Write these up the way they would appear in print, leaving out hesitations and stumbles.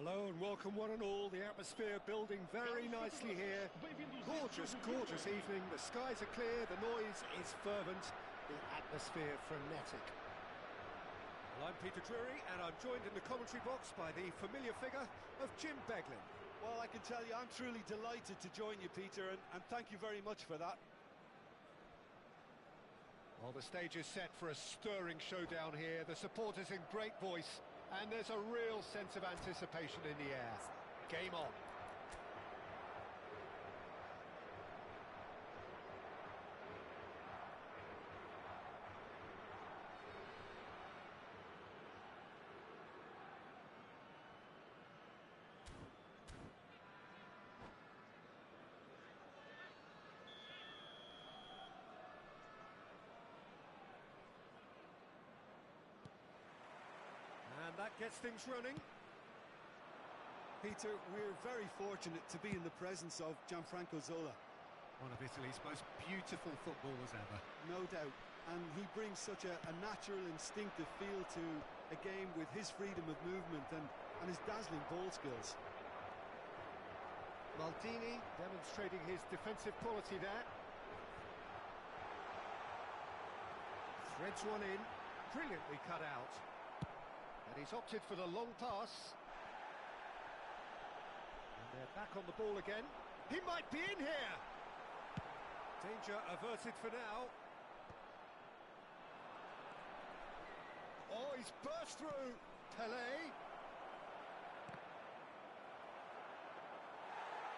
Hello and welcome one and all, the atmosphere building very nicely here. Gorgeous, gorgeous evening, the skies are clear, the noise is fervent, the atmosphere frenetic. Well, I'm Peter Drury and I'm joined in the commentary box by the familiar figure of Jim Beglin. Well, I can tell you I'm truly delighted to join you, Peter, and thank you very much for that. Well, the stage is set for a stirring showdown here, the supporters in great voice, and there's a real sense of anticipation in the air. Game on. And that gets things running. Peter, we're very fortunate to be in the presence of Gianfranco Zola. One of Italy's most beautiful footballers ever. No doubt. And he brings such a natural, instinctive feel to a game with his freedom of movement and his dazzling ball skills. Maldini demonstrating his defensive quality there. Threads one in, brilliantly cut out. And he's opted for the long pass. And they're back on the ball again. He might be in here! Danger averted for now. Oh, he's burst through! Pelé!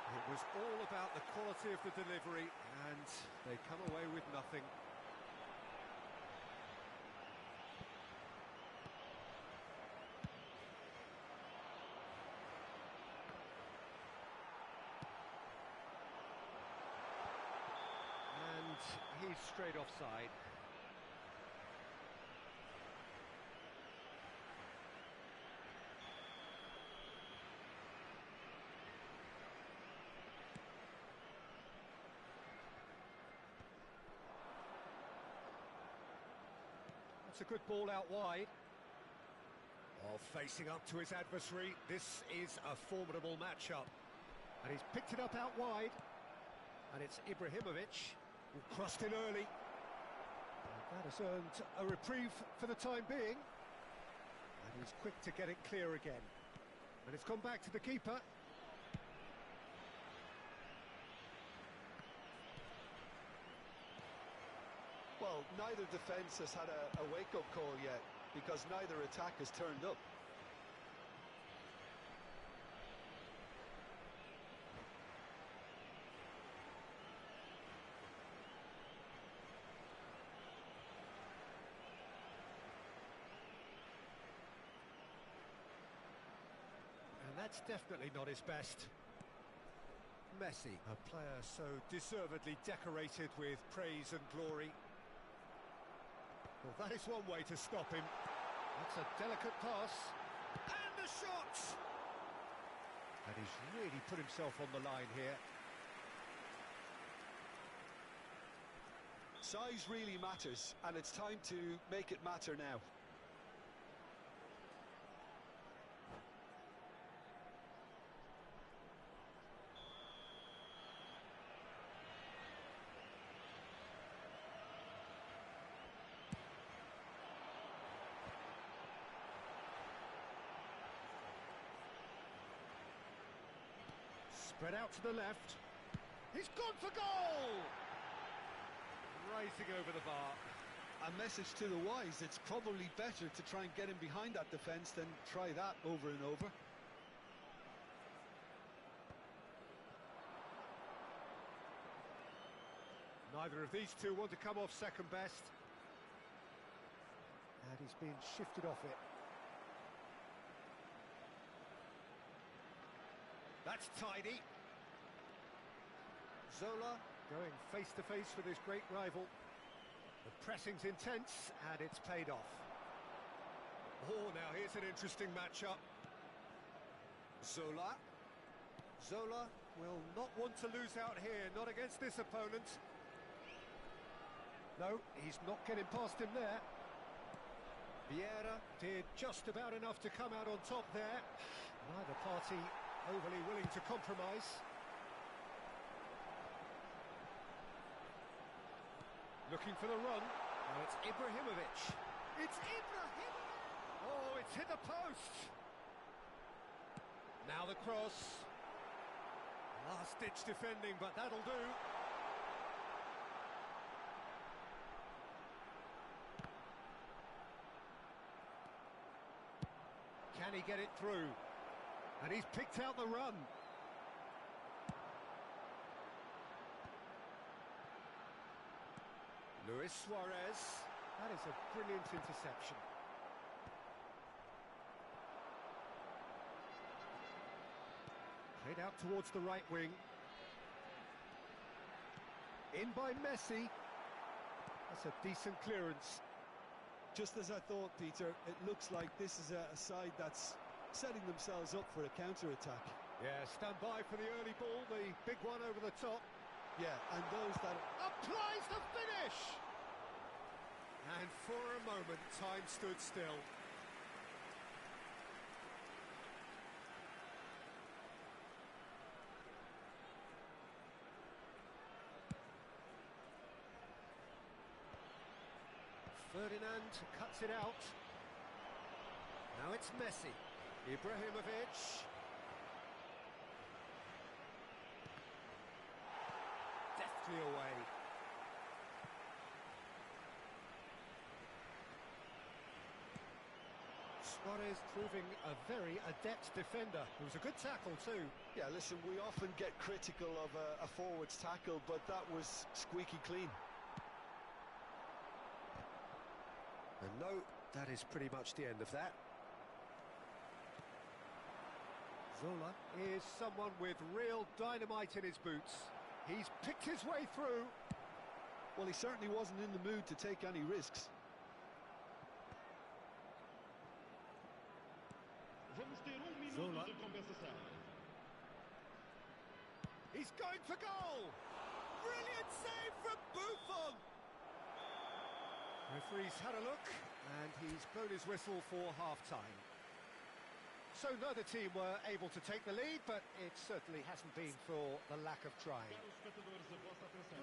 It was all about the quality of the delivery, and they come away with nothing. And he's straight offside. That's a good ball out wide. Oh, facing up to his adversary. This is a formidable matchup. And he's picked it up out wide. And it's Ibrahimovic who crossed in early. And that has earned a reprieve for the time being. And he's quick to get it clear again. And it's gone back to the keeper. Well, neither defence has had a wake-up call yet, because neither attack has turned up. And that's definitely not his best. Messi, a player so deservedly decorated with praise and glory. Well, that is one way to stop him. That's a delicate pass. And the shot! And he's really put himself on the line here. Size really matters, and it's time to make it matter now. Spread out to the left. He's gone for goal! Rising over the bar. A message to the wise, it's probably better to try and get him behind that defence than try that over and over. Neither of these two want to come off second best. And he's being shifted off it. That's tidy. Zola going face-to-face with his great rival. The pressing's intense, and it's paid off. Oh, now here's an interesting matchup. Zola. Zola will not want to lose out here, not against this opponent. No, he's not getting past him there. Vieira did just about enough to come out on top there. Neither party overly willing to compromise. Looking for the run. Now it's Ibrahimovic. It's Ibrahim! Oh, it's hit the post! Now the cross. Last-ditch defending, but that'll do. Can he get it through? And he's picked out the run. Luis Suarez. That is a brilliant interception. Played out towards the right wing. In by Messi. That's a decent clearance. Just as I thought, Peter, it looks like this is a side that's setting themselves up for a counter-attack. Yeah, stand by for the early ball, the big one over the top. Yeah, and those that... Applies the finish! And for a moment, time stood still. Ferdinand cuts it out. Now it's Messi. Ibrahimovic. Deftly away. Suarez proving a very adept defender. It was a good tackle too. Yeah, listen, we often get critical of a forward's tackle, but that was squeaky clean. And no, that is pretty much the end of that. Zola is someone with real dynamite in his boots. He's picked his way through. Well, he certainly wasn't in the mood to take any risks. Zola. He's going for goal! Brilliant save from Buffon! Referee's had a look, and he's blown his whistle for half-time. So neither team were able to take the lead, but it certainly hasn't been for the lack of trying. How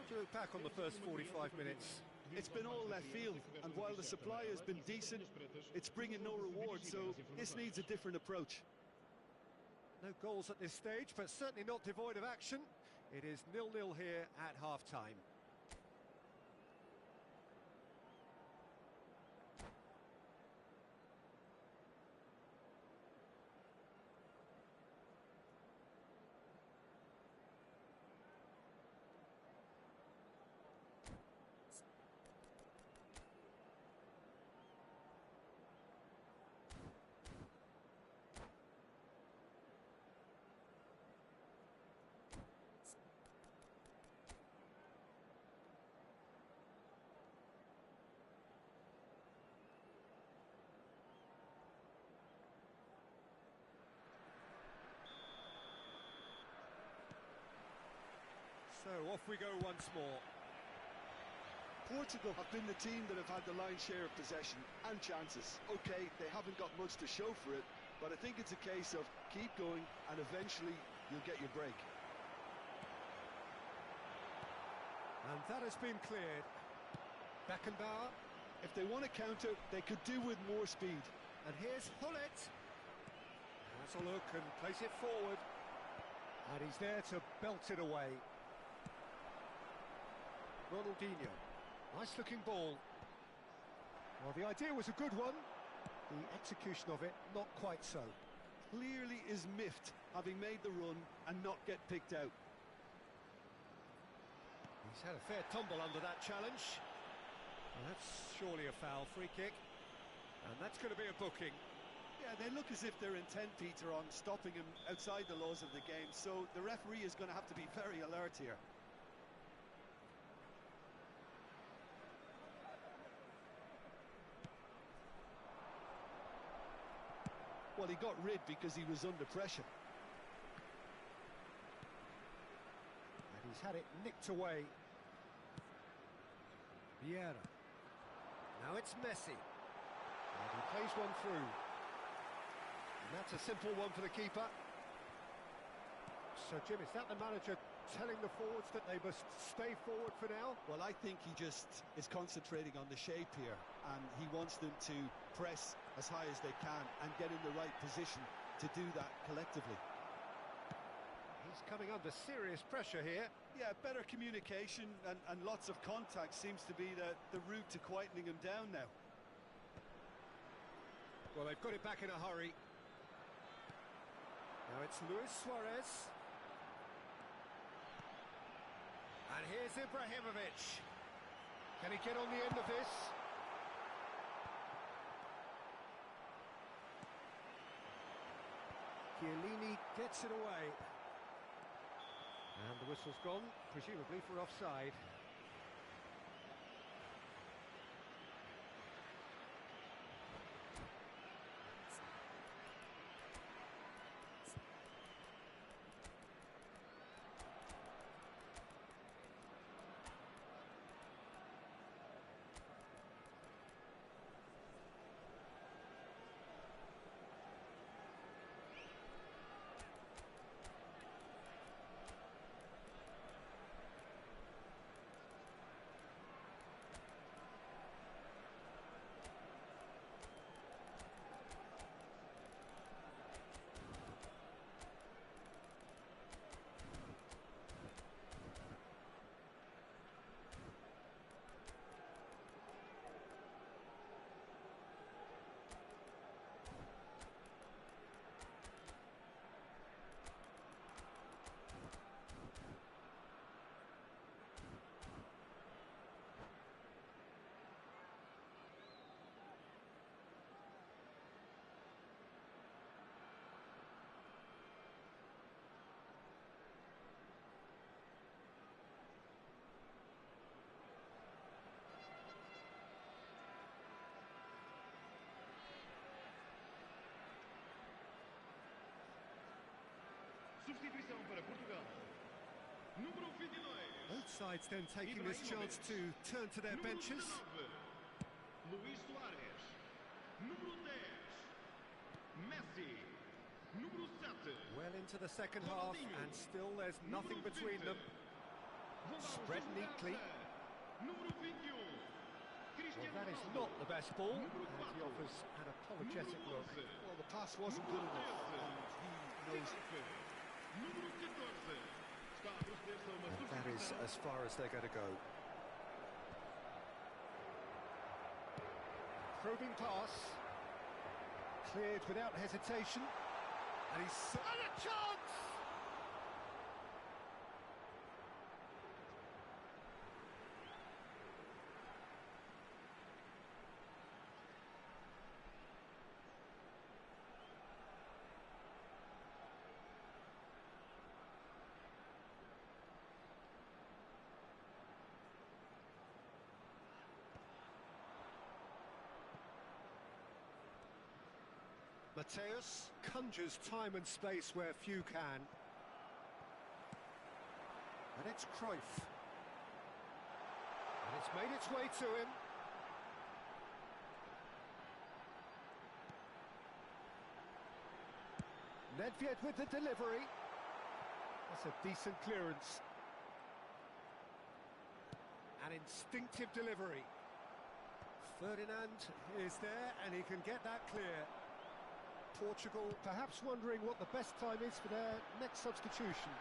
do you look back on the first 45 minutes? It's been all left field, and while the supply has been decent, it's bringing no reward, so this needs a different approach. No goals at this stage, but certainly not devoid of action. It is 0-0 here at half-time. So off we go once more. Portugal have been the team that have had the lion's share of possession and chances. Okay, they haven't got much to show for it, but I think it's a case of keep going and eventually you'll get your break. And that has been cleared. Beckenbauer. If they want to counter, they could do with more speed. And here's Hullet. Has a look and plays it forward. And he's there to belt it away. Ronaldinho. Nice looking ball. Well, the idea was a good one. The execution of it, not quite so. Clearly is miffed, having made the run and not get picked out. He's had a fair tumble under that challenge. Well, that's surely a foul, free kick. And that's going to be a booking. Yeah, they look as if they're intent, Peter, on stopping him outside the laws of the game, so the referee is going to have to be very alert here. Well, he got rid because he was under pressure. And he's had it nicked away. Vieira. Now it's Messi. And he plays one through. That's a simple one for the keeper. So, Jim, is that the manager telling the forwards that they must stay forward for now? Well, I think he just is concentrating on the shape here, and he wants them to press as high as they can and get in the right position to do that collectively. He's coming under serious pressure here. Yeah, better communication and lots of contact seems to be the route to quietening him down now. Well, they've got it back in a hurry. Now it's Luis Suarez. And here's Ibrahimovic. Can he get on the end of this? Chiellini gets it away. And the whistle's gone, presumably for offside. Substituição para Portugal. Número 22. Both sides then taking this chance to turn to their benches. Luis Suarez. Número 10. Messi. Número 7. Well into the second half, and still there's nothing between them. Spread neatly. Número 21. Well, that is not the best ball, and he offers an apologetic look. Well, the pass wasn't good enough, and he knows it. Número 14. Está a proceder-se a uma And that is substituição. as far as they're going to go. Probing pass. Cleared without hesitation. And he's... And a chance! Mateus conjures time and space where few can. And it's Cruyff. And it's made its way to him. Nedved with the delivery. That's a decent clearance. An instinctive delivery. Ferdinand is there and he can get that clear. Portugal perhaps wondering what the best time is for their next substitution.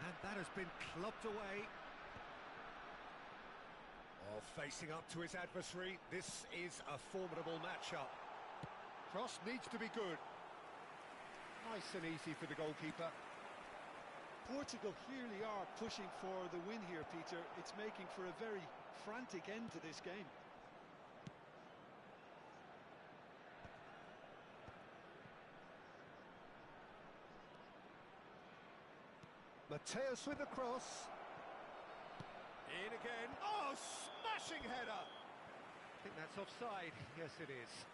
And that has been clubbed away. Oh, facing up to his adversary, this is a formidable matchup. Cross needs to be good. Nice and easy for the goalkeeper. Portugal clearly are pushing for the win here, Peter. It's making for a very frantic end to this game. Mateus with the cross. In again. Oh, smashing header! I think that's offside. Yes, it is.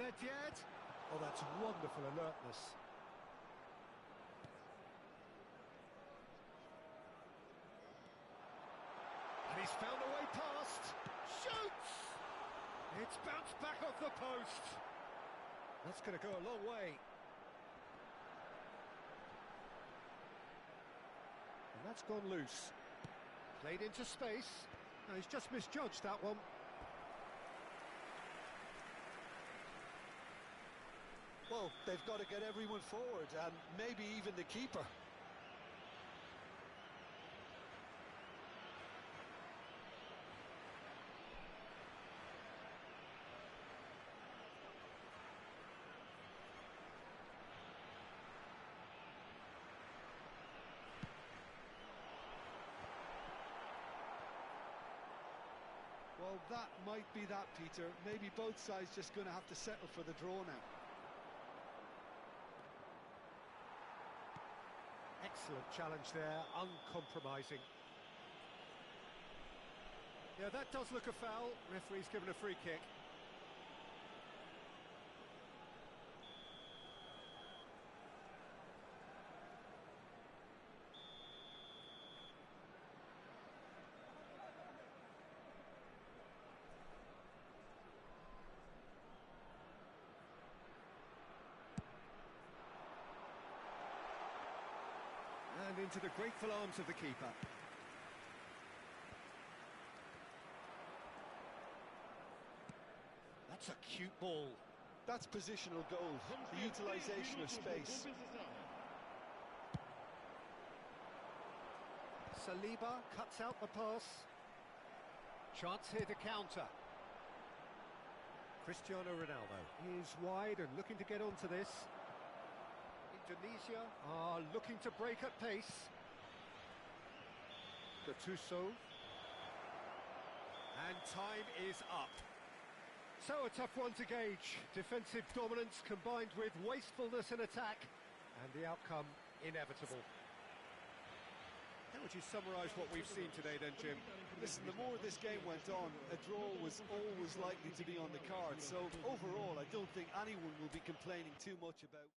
Nedved. Oh, that's wonderful alertness. And he's found a way past. Shoots! It's bounced back off the post. That's going to go a long way. And that's gone loose. Played into space. No, he's just misjudged that one. Well, they've got to get everyone forward, and maybe even the keeper. Well, that might be that, Peter. Maybe both sides just going to have to settle for the draw now. Excellent challenge there, uncompromising. Yeah, that does look a foul. Referee's given a free kick. And into the grateful arms of the keeper. That's a cute ball. That's positional goal, the utilisation of space. Saliba cuts out the pass. Chance here to counter. Cristiano Ronaldo is wide and looking to get onto this. Indonesia are looking to break at pace. Gattuso. And time is up. So a tough one to gauge. Defensive dominance combined with wastefulness in attack. And the outcome inevitable. How would you summarise what we've seen today then, Jim? Listen, the more this game went on, a draw was always likely to be on the cards. So overall, I don't think anyone will be complaining too much about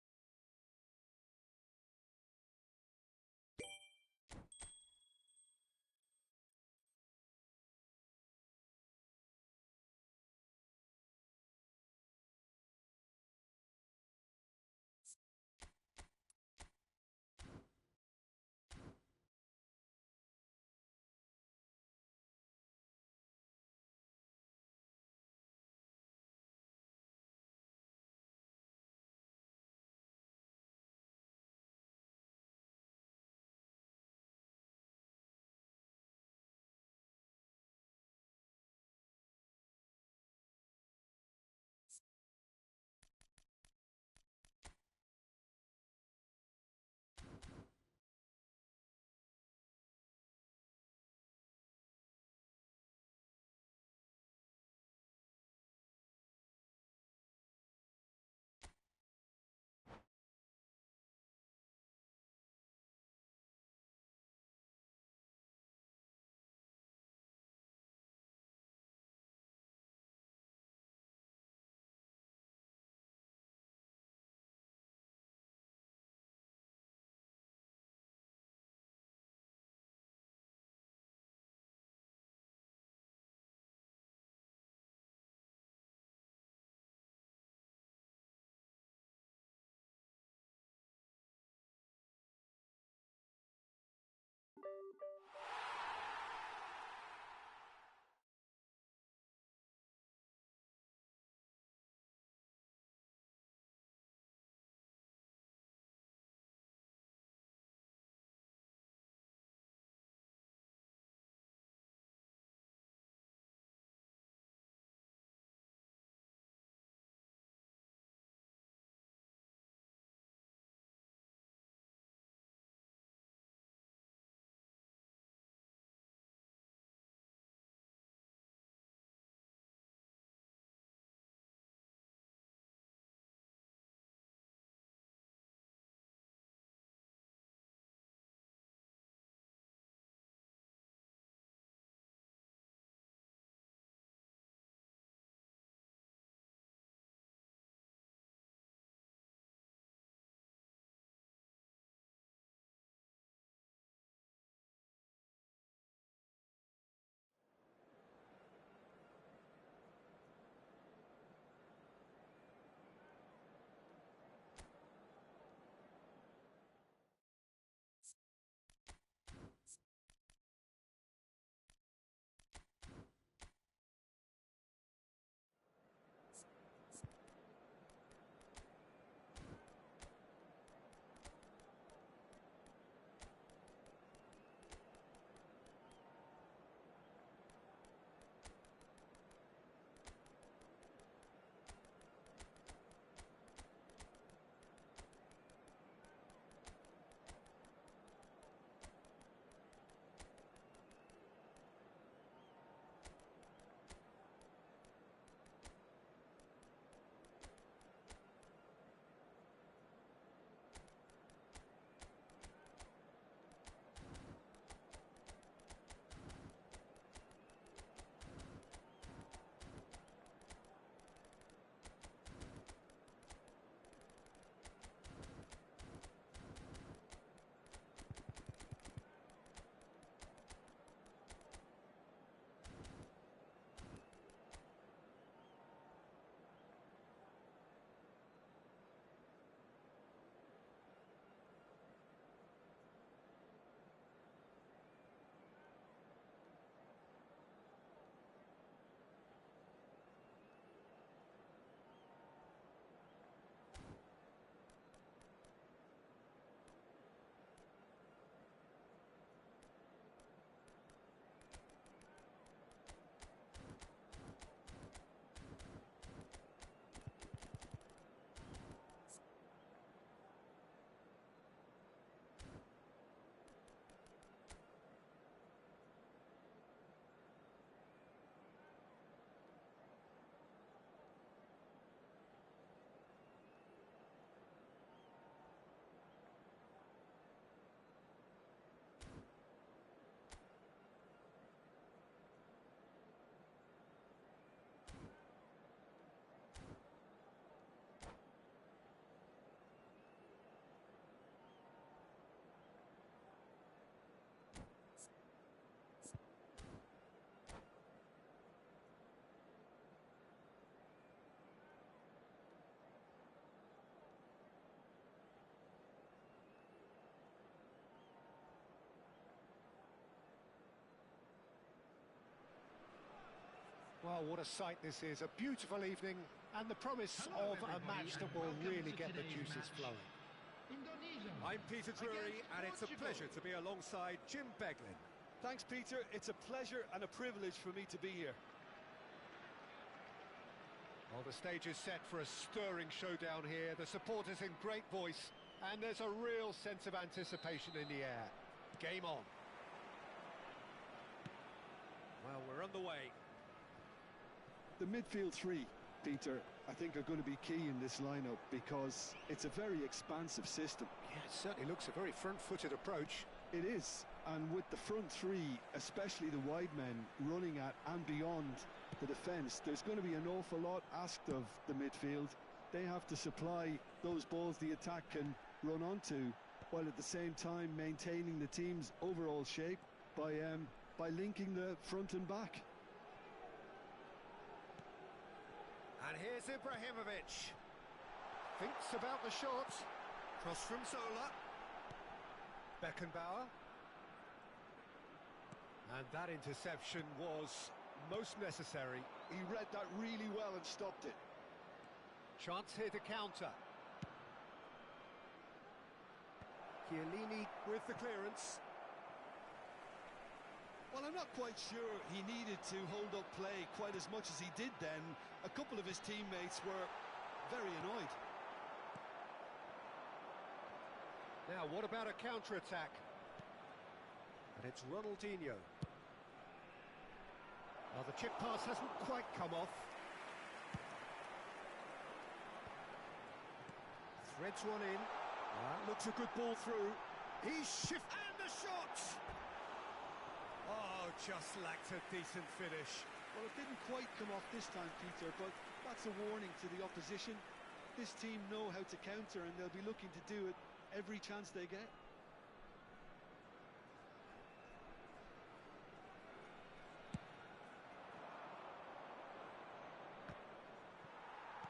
Well, what a sight this is. A beautiful evening and the promise Hello, of a everybody, match that and will welcome really to get the today's juices match. flowing. Indonesia. I'm Peter Drury, against and it's a Portugal. pleasure to be alongside Jim Beglin. Thanks, Peter. It's a pleasure and a privilege for me to be here. Well, the stage is set for a stirring showdown here. The supporters in great voice, and there's a real sense of anticipation in the air. Game on. Well, we're underway. The midfield three, Peter, I think are going to be key in this lineup because it's a very expansive system. Yeah, it certainly looks a very front-footed approach. It is, and with the front three, especially the wide men, running at and beyond the defence, there's going to be an awful lot asked of the midfield. They have to supply those balls the attack can run onto, while at the same time maintaining the team's overall shape by linking the front and back. And here's Ibrahimovic. Thinks about the shot. Cross from Zola. Beckenbauer. And that interception was most necessary. He read that really well and stopped it. Chance here to counter. Chiellini with the clearance. Well, I'm not quite sure he needed to hold up play quite as much as he did then. A couple of his teammates were very annoyed. Now, what about a counter-attack? And it's Ronaldinho. Well, the chip pass hasn't quite come off. Threads one in. That looks a good ball through. He's shifted. And the shot! Oh, just lacked a decent finish. Well, it didn't quite come off this time, Peter, but that's a warning to the opposition. This team know how to counter, and they'll be looking to do it every chance they get.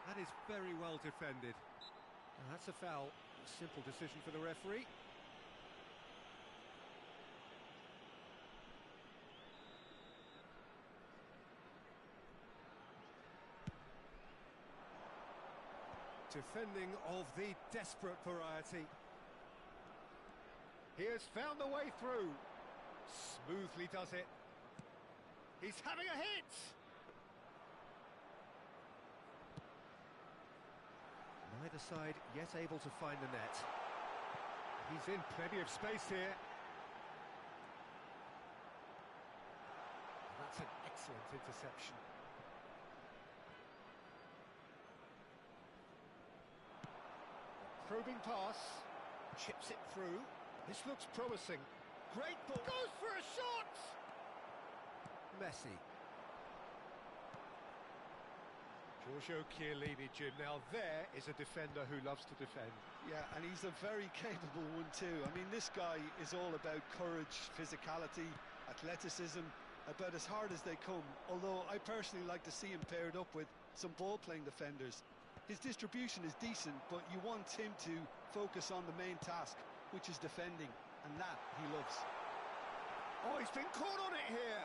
That is very well defended. And that's a foul. A simple decision for the referee. Defending of the desperate variety. He has found the way through. Smoothly does it. He's having a hit! Neither side yet able to find the net. He's in plenty of space here. That's an excellent interception. Probing pass, chips it through. This looks promising. Great ball. Goes for a shot! Messi. Giorgio Chiellini, Jim. Now there is a defender who loves to defend. Yeah, and he's a very capable one too. I mean, this guy is all about courage, physicality, athleticism, about as hard as they come. Although I personally like to see him paired up with some ball-playing defenders. His distribution is decent, but you want him to focus on the main task, which is defending, and that he loves. Oh, he's been caught on it here.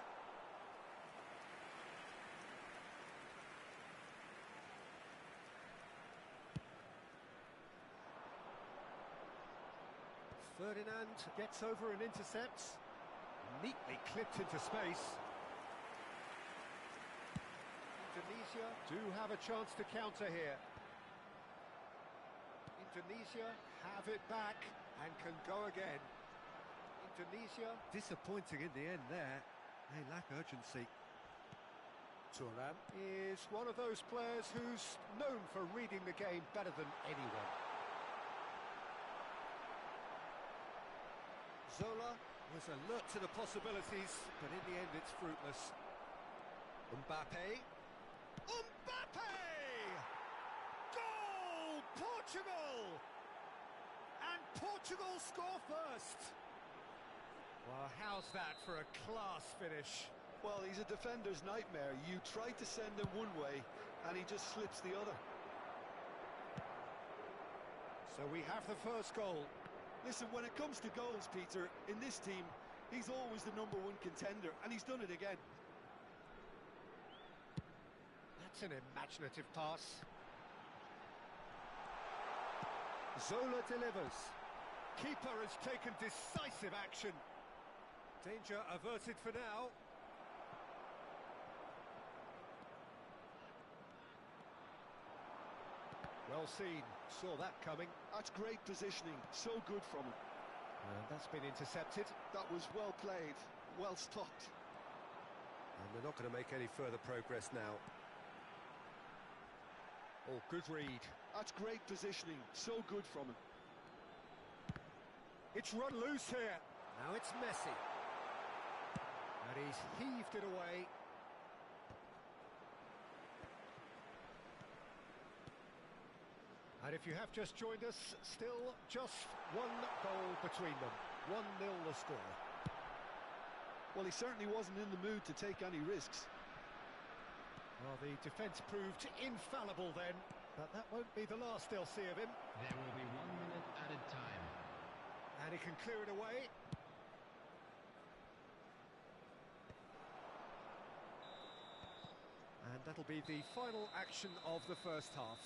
Ferdinand gets over and intercepts. Neatly clipped into space. Indonesia do have a chance to counter here. Indonesia have it back and can go again. Indonesia Disappointing in the end there. They lack urgency. Thuram is one of those players who's known for reading the game better than anyone. Zola was alert to the possibilities, but in the end it's fruitless. Mbappe. Mbappe! Goal! Portugal! And Portugal score first. Well, how's that for a class finish? Well, he's a defender's nightmare. You try to send him one way, and he just slips the other. So we have the first goal. Listen, when it comes to goals, Peter, in this team, he's always the #1 contender, and he's done it again. That's an imaginative pass. Zola delivers. Keeper has taken decisive action. Danger averted for now. Well seen, saw that coming. That's great positioning, so good from him. And that's been intercepted. That was well played, well stopped. And they're not going to make any further progress now. Oh, good read. That's great positioning, so good from him. It's run loose here. Now it's Messi. And he's heaved it away. And if you have just joined us, still just one goal between them. 1-0 the score. Well, he certainly wasn't in the mood to take any risks. Well, the defence proved infallible then, but that won't be the last they'll see of him. There will be 1 minute added time. And he can clear it away. And that'll be the final action of the first half.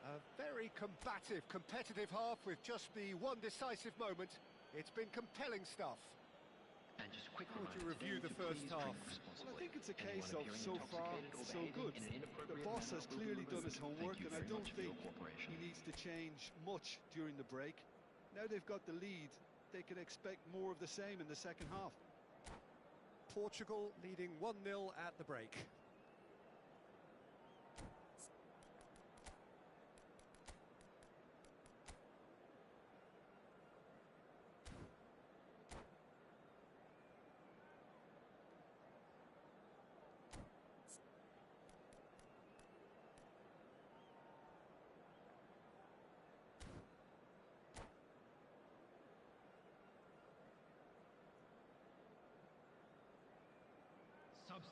A very combative, competitive half with just the one decisive moment. It's been compelling stuff. And just quick How would you review the first half? Well, I think it's a case of so far, so good. The boss has clearly done his homework, and I don't think he needs to change much during the break. Now they've got the lead, they can expect more of the same in the second half. Portugal leading 1-0 at the break.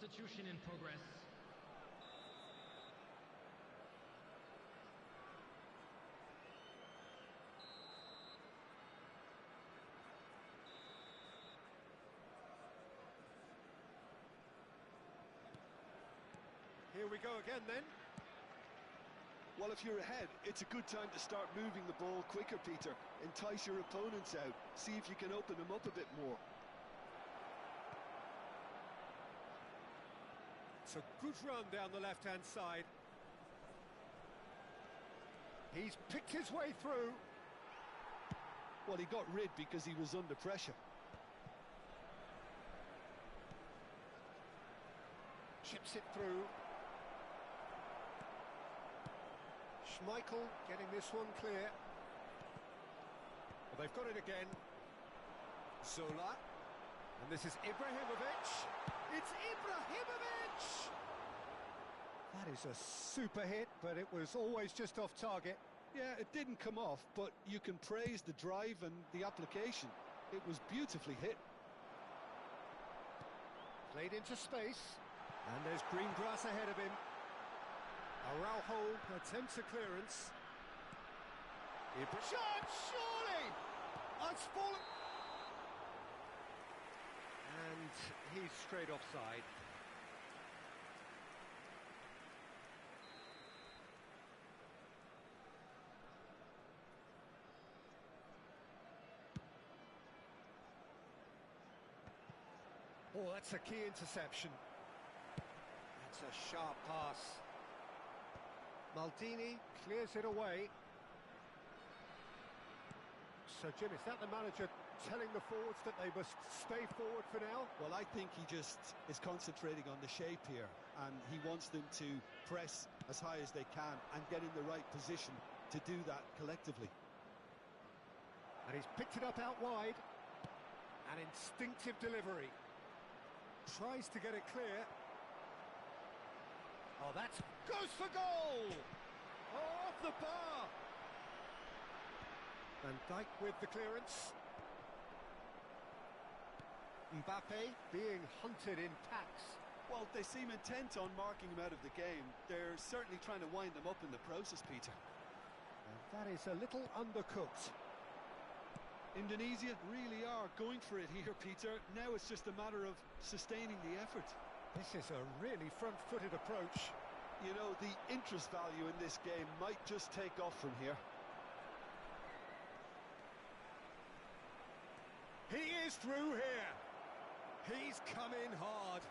Substitution in progress. Here we go again then. Well, if you're ahead, it's a good time to start moving the ball quicker, Peter. Entice your opponents out, see if you can open them up a bit more. It's a good run down the left-hand side. He's picked his way through. Well, he got rid because he was under pressure. Chips it through. Schmeichel getting this one clear. Well, they've got it again. Zola. And this is Ibrahimovic. It's Ibrahimovic! That is a super hit, but it was always just off target. Yeah, it didn't come off, but you can praise the drive and the application. It was beautifully hit. Played into space. And there's green grass ahead of him. Araujo attempts a clearance. Shot, surely! It's fallen. And he's straight offside. Oh, that's a key interception. That's a sharp pass. Maldini clears it away. So, Jim, is that the manager telling the forwards that they must stay forward for now? Well, I think he just is concentrating on the shape here, and he wants them to press as high as they can and get in the right position to do that collectively. And he's picked it up out wide. An instinctive delivery. Tries to get it clear. Oh, that goes for goal! Oh, off the bar! Van Dijk with the clearance. Mbappe being hunted in packs. Well, they seem intent on marking him out of the game. They're certainly trying to wind them up in the process, Peter. And that is a little undercooked. Indonesia really are going for it here, Peter. Now it's just a matter of sustaining the effort. This is a really front-footed approach. You know, the interest value in this game might just take off from here. He is through here. He's come in hard.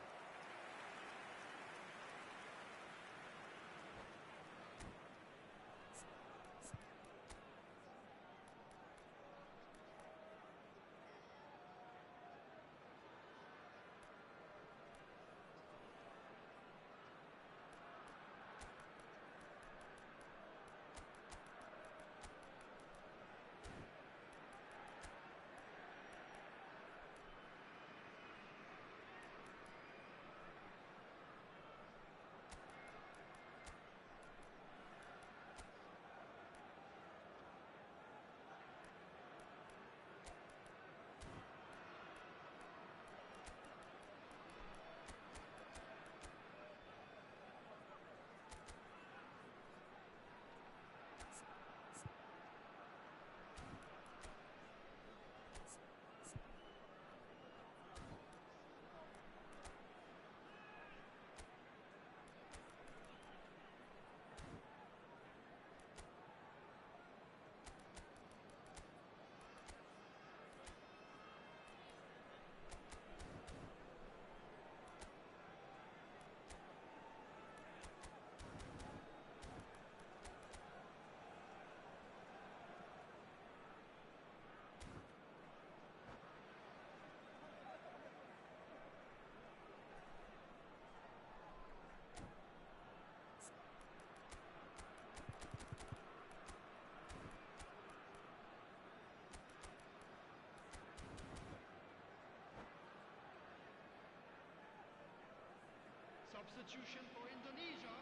Substitution for Indonesia.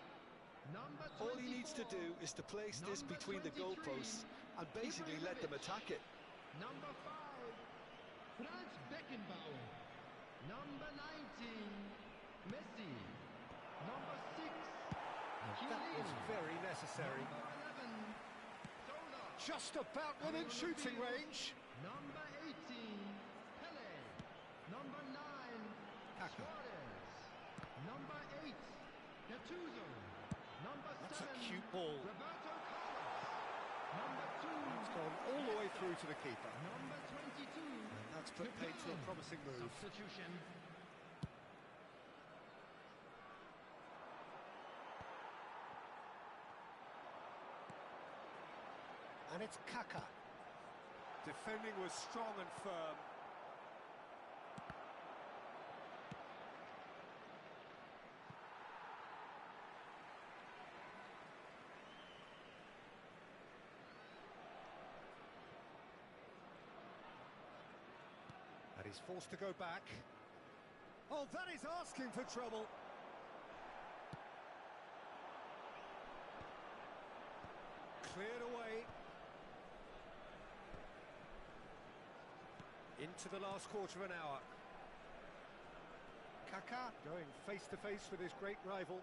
Number 24. All he needs to do is to place this Number between the 23, goalposts and basically let them attack it. Number 5, Franz Beckenbauer. Number 19, Messi. Number 6, That was very necessary. Number 11, Zola. Just about within shooting range. Number 18, Pele. Number 9, Kaka. Suarez. Number 8, Gattuso. Number That's a 7, cute ball. Roberto Carlos. Number 2, It's gone all the way through to the keeper. number 22. And that's put paid to a promising move. Substitution. And it's Kaka. Defending was strong and firm. And he's forced to go back. Oh, that is asking for trouble. Cleared away. Into the last quarter of an hour. Kaka going face to face with his great rival.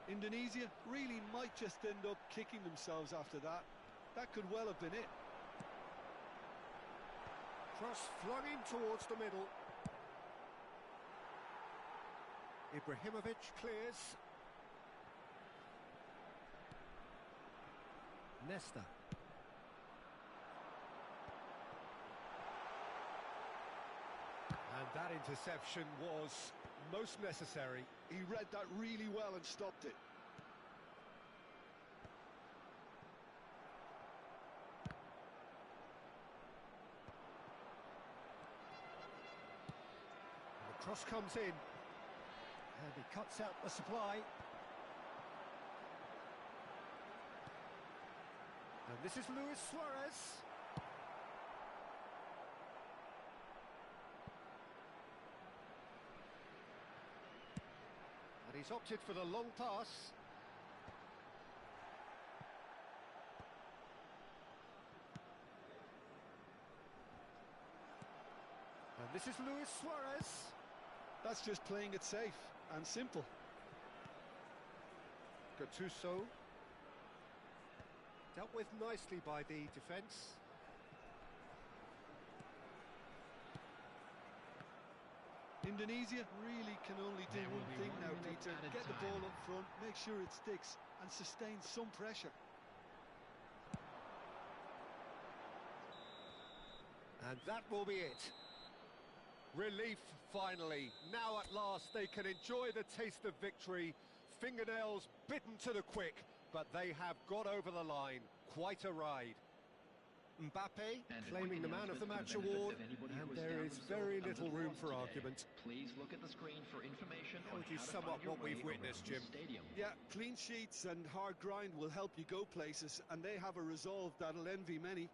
Indonesia really might just end up kicking themselves after that. That could well have been it. Cross flung in towards the middle. Ibrahimovic clears. Nesta. And that interception was most necessary. He read that really well and stopped it. And the cross comes in. And he cuts out the supply. And this is Luis Suarez. And he's opted for the long pass. And this is Luis Suarez. That's just playing it safe and simple. Gattuso. Dealt with nicely by the defence. Indonesia really can only do There will one be thing 1 now, minute Peter. added Get the time. ball up front, make sure it sticks, and sustain some pressure. And that will be it. Relief, finally. Now at last they can enjoy the taste of victory. Fingernails bitten to the quick, but they have got over the line. Quite a ride. Mbappe And a claiming quick the Man of the announcement Match for the benefit award, of anybody and who has there found is themselves very a little little room lost for today. argument. Please look at the screen for information on Which is how to somewhat find your what we've way witnessed, around Jim. the stadium. Yeah, clean sheets and hard grind will help you go places, and they have a resolve that'll envy many.